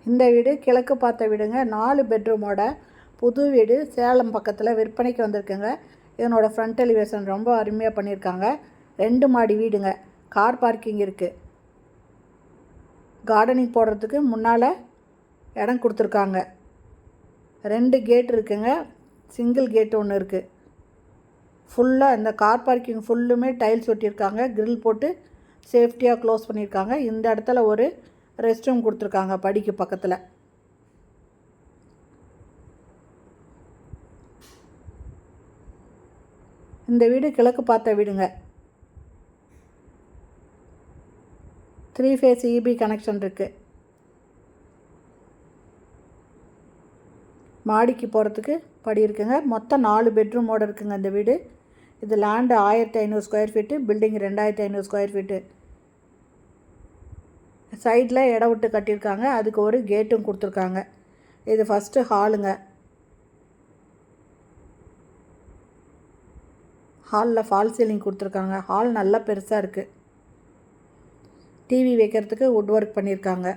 இந்த வீடு கிழக்கு பார்த்த வீடுங்க. 4 பெட்ரூமோட புது வீடு சேலம் பக்கத்தில் விற்பனைக்கு வந்திருக்குங்க. இதனோட ஃப்ரண்ட் எலிவேஷன் ரொம்ப அருமையாக பண்ணியிருக்காங்க. 2 மாடி வீடுங்க. கார் பார்க்கிங் இருக்குது. கார்டனிங் போடுறதுக்கு முன்னால் இடம் கொடுத்துருக்காங்க. 2 கேட் இருக்குங்க. சிங்கிள் கேட் ஒன்று இருக்குது. ஃபுல்லாக இந்த கார் பார்க்கிங் ஃபுல்லுமே டைல்ஸ் ஒட்டியிருக்காங்க. கிரில் போட்டு சேஃப்டியாக க்ளோஸ் பண்ணியிருக்காங்க. இந்த இடத்துல ஒரு ரெஸ்ட் ரூம் கொடுத்துருக்காங்க படிக்கு பக்கத்தில். இந்த வீடு கிழக்கு பார்த்த வீடுங்க. 3 ஃபேஸ் இபி கனெக்ஷன் இருக்குது. மாடிக்கு போகிறதுக்கு படி இருக்குங்க. மொத்தம் 4 பெட்ரூமோடு இருக்குங்க இந்த வீடு. இது land 1500 square feet, building 2500 square feet. சைடில் இடம் விட்டு கட்டியிருக்காங்க. அதுக்கு ஒரு கேட்டும் கொடுத்துருக்காங்க. இது ஃபஸ்ட்டு ஹாலுங்க. ஹாலில் ஃபால் சீலிங் கொடுத்துருக்காங்க. ஹால் நல்லா பெருசாக இருக்குது. டிவி வைக்கிறதுக்கு வுட் ஒர்க் பண்ணியிருக்காங்க.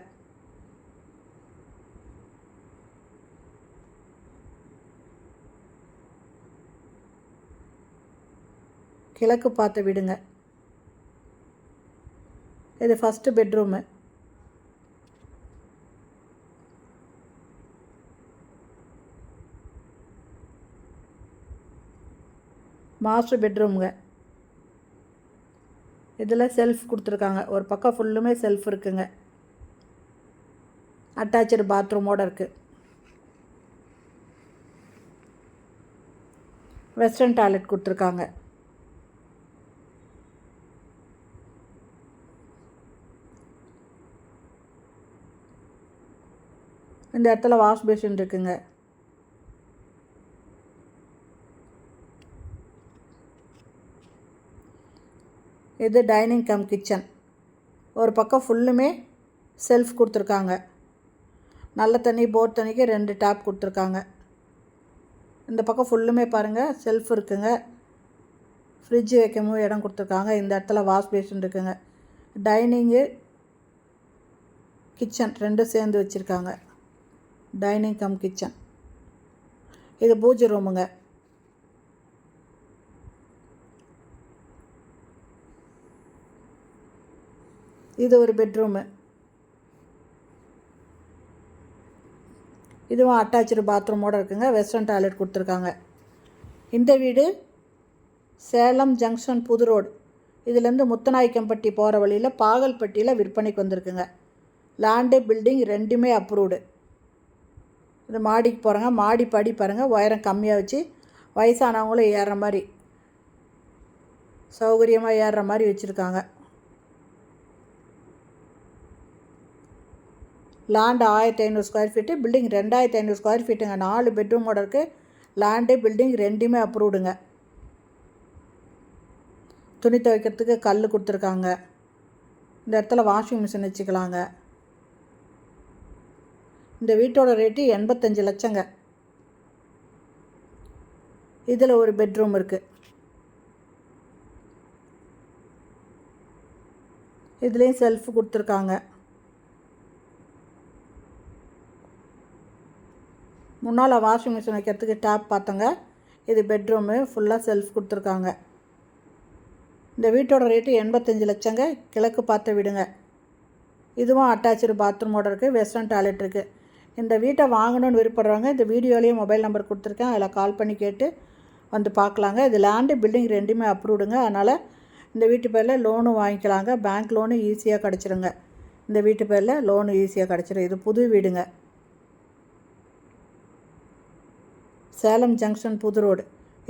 கிழக்கு பார்த்த வீடுங்க. இது ஃபஸ்ட்டு பெட்ரூமு. மாஸ்டர் பெட்ரூமுங்க. இதில் செல்ஃப் கொடுத்துருக்காங்க. ஒரு பக்கம் ஃபுல்லுமே செல்ஃப் இருக்குங்க. அட்டாச்சு பாத்ரூமோடு இருக்குது. வெஸ்டர்ன் டாய்லெட் கொடுத்துருக்காங்க. இந்த இடத்துல வாஷ் பேஷன் இருக்குங்க. இது டைனிங் கம் கிச்சன். ஒரு பக்கம் ஃபுல்லுமே செல்ஃப் கொடுத்துருக்காங்க. நல்ல தண்ணி போர் தண்ணிக்கு 2 டேப் கொடுத்துருக்காங்க. இந்த பக்கம் ஃபுல்லுமே பாருங்கள் செல்ஃப் இருக்குங்க. ஃப்ரிட்ஜ் வைக்கவும் இடம் கொடுத்துருக்காங்க. இந்த இடத்துல வாஷ் பேஷன் இருக்குங்க. டைனிங்கு கிச்சன் 2 சேர்ந்து வச்சுருக்காங்க. Dining come kitchen. இது பூஜை ரூமுங்க. இது ஒரு பெட்ரூமு. இதுவும் அட்டாச்சு பாத்ரூமோடு இருக்குங்க. வெஸ்டர்ன் டாய்லெட் கொடுத்துருக்காங்க. இந்த வீடு சேலம் ஜங்ஷன் புது ரோடு. இதுலேருந்து முத்தநாயக்கம்பட்டி போகிற வழியில் பாகல்பட்டியில் விற்பனைக்கு வந்திருக்குங்க. லேண்டு பில்டிங் 2மே அப்ரூவ்டு. இது மாடிக்கு போகிறாங்க. மாடி படி பாருங்கள், உயரம் கம்மியாக வச்சு வயசானவங்களும் ஏறுற மாதிரி சௌகரியமாக ஏறுற மாதிரி வச்சுருக்காங்க. Land 1500 square feet, building 2500 square ஃபீட்டுங்க. 4 பெட்ரூமோட இருக்குது. லேண்டு பில்டிங் 2மே அப்ரூவ்டுங்க. துணி துவைக்கிறதுக்கு கல் கொடுத்துருக்காங்க. இந்த இடத்துல வாஷிங் மிஷின் வச்சுக்கலாங்க. இந்த வீட்டோட ரேட்டு 85 லட்சங்க. இதில் ஒரு பெட்ரூம் இருக்குது. இதுலேயும் செல்ஃப் கொடுத்துருக்காங்க. முன்னால் வாஷிங் மிஷின் வைக்கிறதுக்கு டேப் பார்த்தோங்க. இது பெட்ரூமு ஃபுல்லாக செல்ஃப் கொடுத்துருக்காங்க. இந்த வீட்டோட ரேட்டு 85 லட்சங்க. கிழக்கு பார்த்த வீடுங்க. இதுவும் அட்டாச்சு பாத்ரூமோடு இருக்குது. வெஸ்டர்ன் டாய்லெட் இருக்குது. இந்த வீட்டை வாங்கணும்னு விருப்பப்படுறவங்க இந்த வீடியோலேயே மொபைல் நம்பர் கொடுத்துருக்கேன். அதில் கால் பண்ணி கேட்டு வந்து பார்க்கலாங்க. இது லேண்டு பில்டிங் 2மே அப்ரூவ்டுங்க. அதனால் இந்த வீட்டு பேரில் லோனும் வாங்கிக்கலாங்க. பேங்க் லோனு ஈஸியாக கிடச்சிருங்க. இந்த வீட்டு பேரில் லோனு ஈஸியாக கிடச்சிரும். இது புது வீடுங்க. சேலம் ஜங்ஷன் புது ரோடு.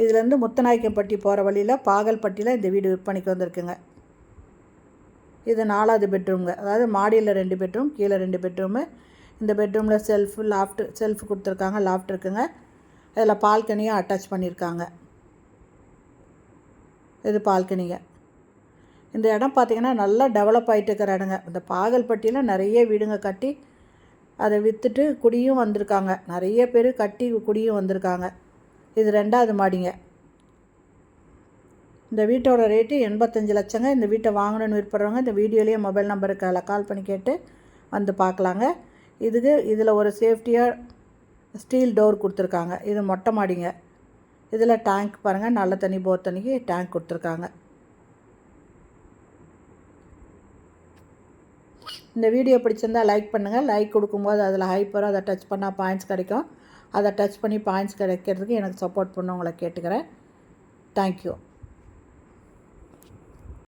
இதுலேருந்து முத்தநாயக்கம்பட்டி போகிற வழியில் பாகல்பட்டியில் இந்த வீடு விற்பனைக்கு வந்திருக்குங்க. இது 4வது பெட்ரூம்ங்க. அதாவது மாடியில் 2 பெட்ரூம், கீழே 2 பெட்ரூமு. இந்த பெட்ரூமில் செல்ஃபு லாஃப்ட் செல்ஃப் கொடுத்துருக்காங்க. லாஃப்ட் இருக்குங்க. இதில் பால்கனியும் அட்டாச் பண்ணியிருக்காங்க. இது பால்கனிங்க. இந்த இடம் பார்த்திங்கன்னா நல்லா டெவலப் ஆகிட்டு இருக்கிற இடங்க. இந்த பாகல்பட்டியில் நிறைய வீடுங்க கட்டி அதை விற்றுட்டு குடியும் வந்திருக்காங்க. நிறைய பேர் கட்டி குடியும் வந்திருக்காங்க. இது 2வது மாடிங்க. இந்த வீட்டோட ரேட்டு 85 லட்சங்க. இந்த வீட்டை வாங்கணும்னு விருப்பப்படுறவங்க இந்த வீடியோலேயே மொபைல் நம்பருக்கு அதில் கால் பண்ணி கேட்டு வந்து பார்க்கலாங்க. இதில் ஒரு சேஃப்டியாக ஸ்டீல் டோர் கொடுத்துருக்காங்க. இது மொட்டை மாடிங்க. இதில் டேங்க் பாருங்கள், நல்ல தண்ணி போர் தண்ணிக்கு டேங்க் கொடுத்துருக்காங்க. இந்த வீடியோ பிடிச்சிருந்தால் லைக் பண்ணுங்கள். லைக் கொடுக்கும்போது அதில் ஹைப் வரும், அதை டச் பண்ணால் பாயிண்ட்ஸ் கிடைக்கும். அதை டச் பண்ணி பாயிண்ட்ஸ் கிடைக்கிறதுக்கு எனக்கு சப்போர்ட் பண்ண உங்களை கேட்டுக்கிறேன். தேங்க்யூ.